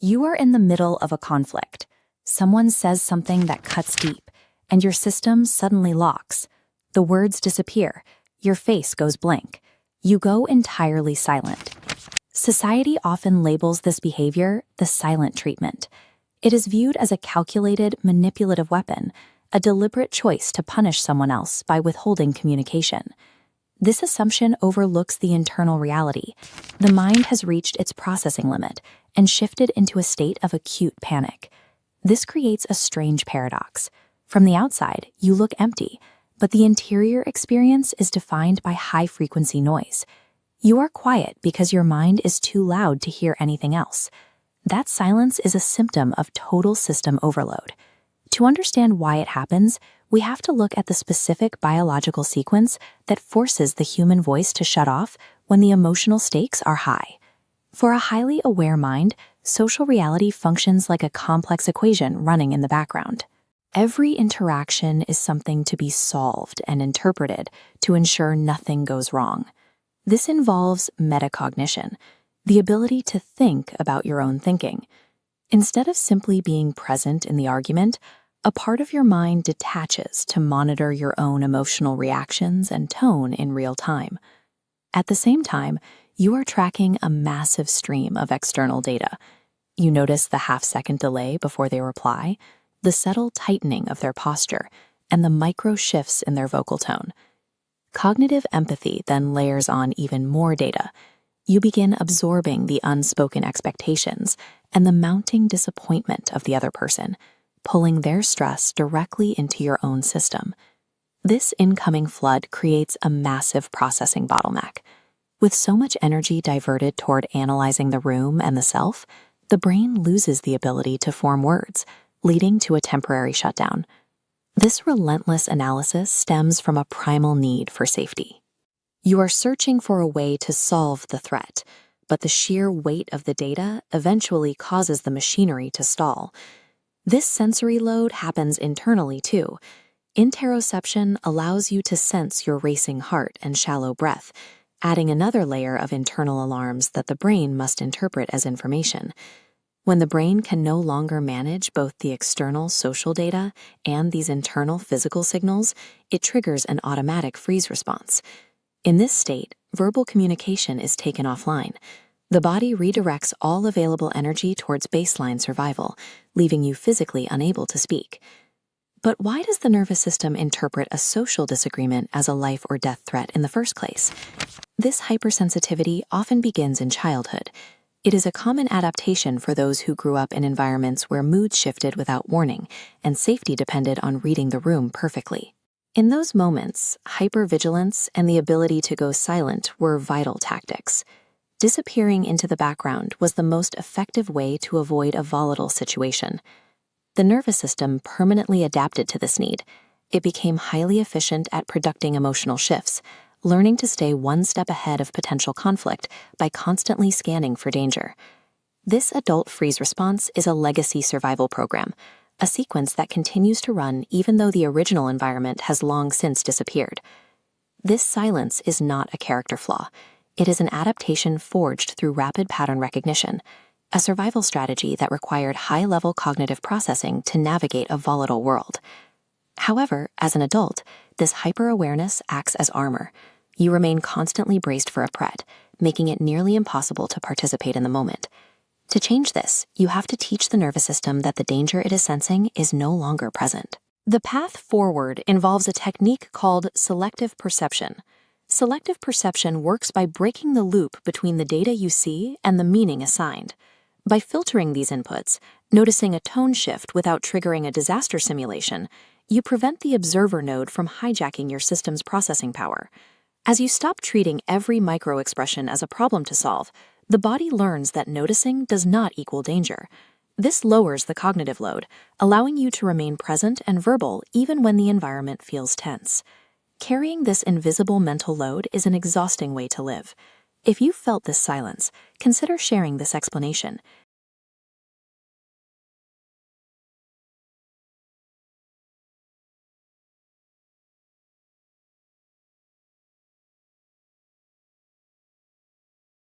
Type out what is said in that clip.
You are in the middle of a conflict. Someone says something that cuts deep, and your system suddenly locks. The words disappear. Your face goes blank. You go entirely silent. Society often labels this behavior the silent treatment. It is viewed as a calculated, manipulative weapon, a deliberate choice to punish someone else by withholding communication. This assumption overlooks the internal reality. The mind has reached its processing limit and shifted into a state of acute panic. This creates a strange paradox. From the outside, you look empty, but the interior experience is defined by high-frequency noise. You are quiet because your mind is too loud to hear anything else. That silence is a symptom of total system overload. To understand why it happens, we have to look at the specific biological sequence that forces the human voice to shut off when the emotional stakes are high. For a highly aware mind, social reality functions like a complex equation running in the background. Every interaction is something to be solved and interpreted to ensure nothing goes wrong. This involves metacognition, the ability to think about your own thinking. Instead of simply being present in the argument, a part of your mind detaches to monitor your own emotional reactions and tone in real time. At the same time, you are tracking a massive stream of external data. You notice the half-second delay before they reply, the subtle tightening of their posture, and the micro shifts in their vocal tone. Cognitive empathy then layers on even more data. You begin absorbing the unspoken expectations and the mounting disappointment of the other person, pulling their stress directly into your own system. This incoming flood creates a massive processing bottleneck. With so much energy diverted toward analyzing the room and the self, the brain loses the ability to form words, leading to a temporary shutdown. This relentless analysis stems from a primal need for safety. You are searching for a way to solve the threat, but the sheer weight of the data eventually causes the machinery to stall. This sensory load happens internally too. Interoception allows you to sense your racing heart and shallow breath, adding another layer of internal alarms that the brain must interpret as information. When the brain can no longer manage both the external social data and these internal physical signals, it triggers an automatic freeze response. In this state, verbal communication is taken offline. The body redirects all available energy towards baseline survival, leaving you physically unable to speak. But why does the nervous system interpret a social disagreement as a life or death threat in the first place? This hypersensitivity often begins in childhood. It is a common adaptation for those who grew up in environments where moods shifted without warning and safety depended on reading the room perfectly. In those moments, hypervigilance and the ability to go silent were vital tactics. Disappearing into the background was the most effective way to avoid a volatile situation. The nervous system permanently adapted to this need. It became highly efficient at predicting emotional shifts, learning to stay one step ahead of potential conflict by constantly scanning for danger. This adult freeze response is a legacy survival program, a sequence that continues to run even though the original environment has long since disappeared. This silence is not a character flaw. It is an adaptation forged through rapid pattern recognition, a survival strategy that required high-level cognitive processing to navigate a volatile world. However, as an adult, this hyper-awareness acts as armor. You remain constantly braced for a threat, making it nearly impossible to participate in the moment. To change this, you have to teach the nervous system that the danger it is sensing is no longer present. The path forward involves a technique called selective perception. Selective perception works by breaking the loop between the data you see and the meaning assigned. By filtering these inputs, noticing a tone shift without triggering a disaster simulation, you prevent the observer node from hijacking your system's processing power. As you stop treating every micro-expression as a problem to solve, the body learns that noticing does not equal danger. This lowers the cognitive load, allowing you to remain present and verbal even when the environment feels tense. Carrying this invisible mental load is an exhausting way to live. If you felt this silence, consider sharing this explanation.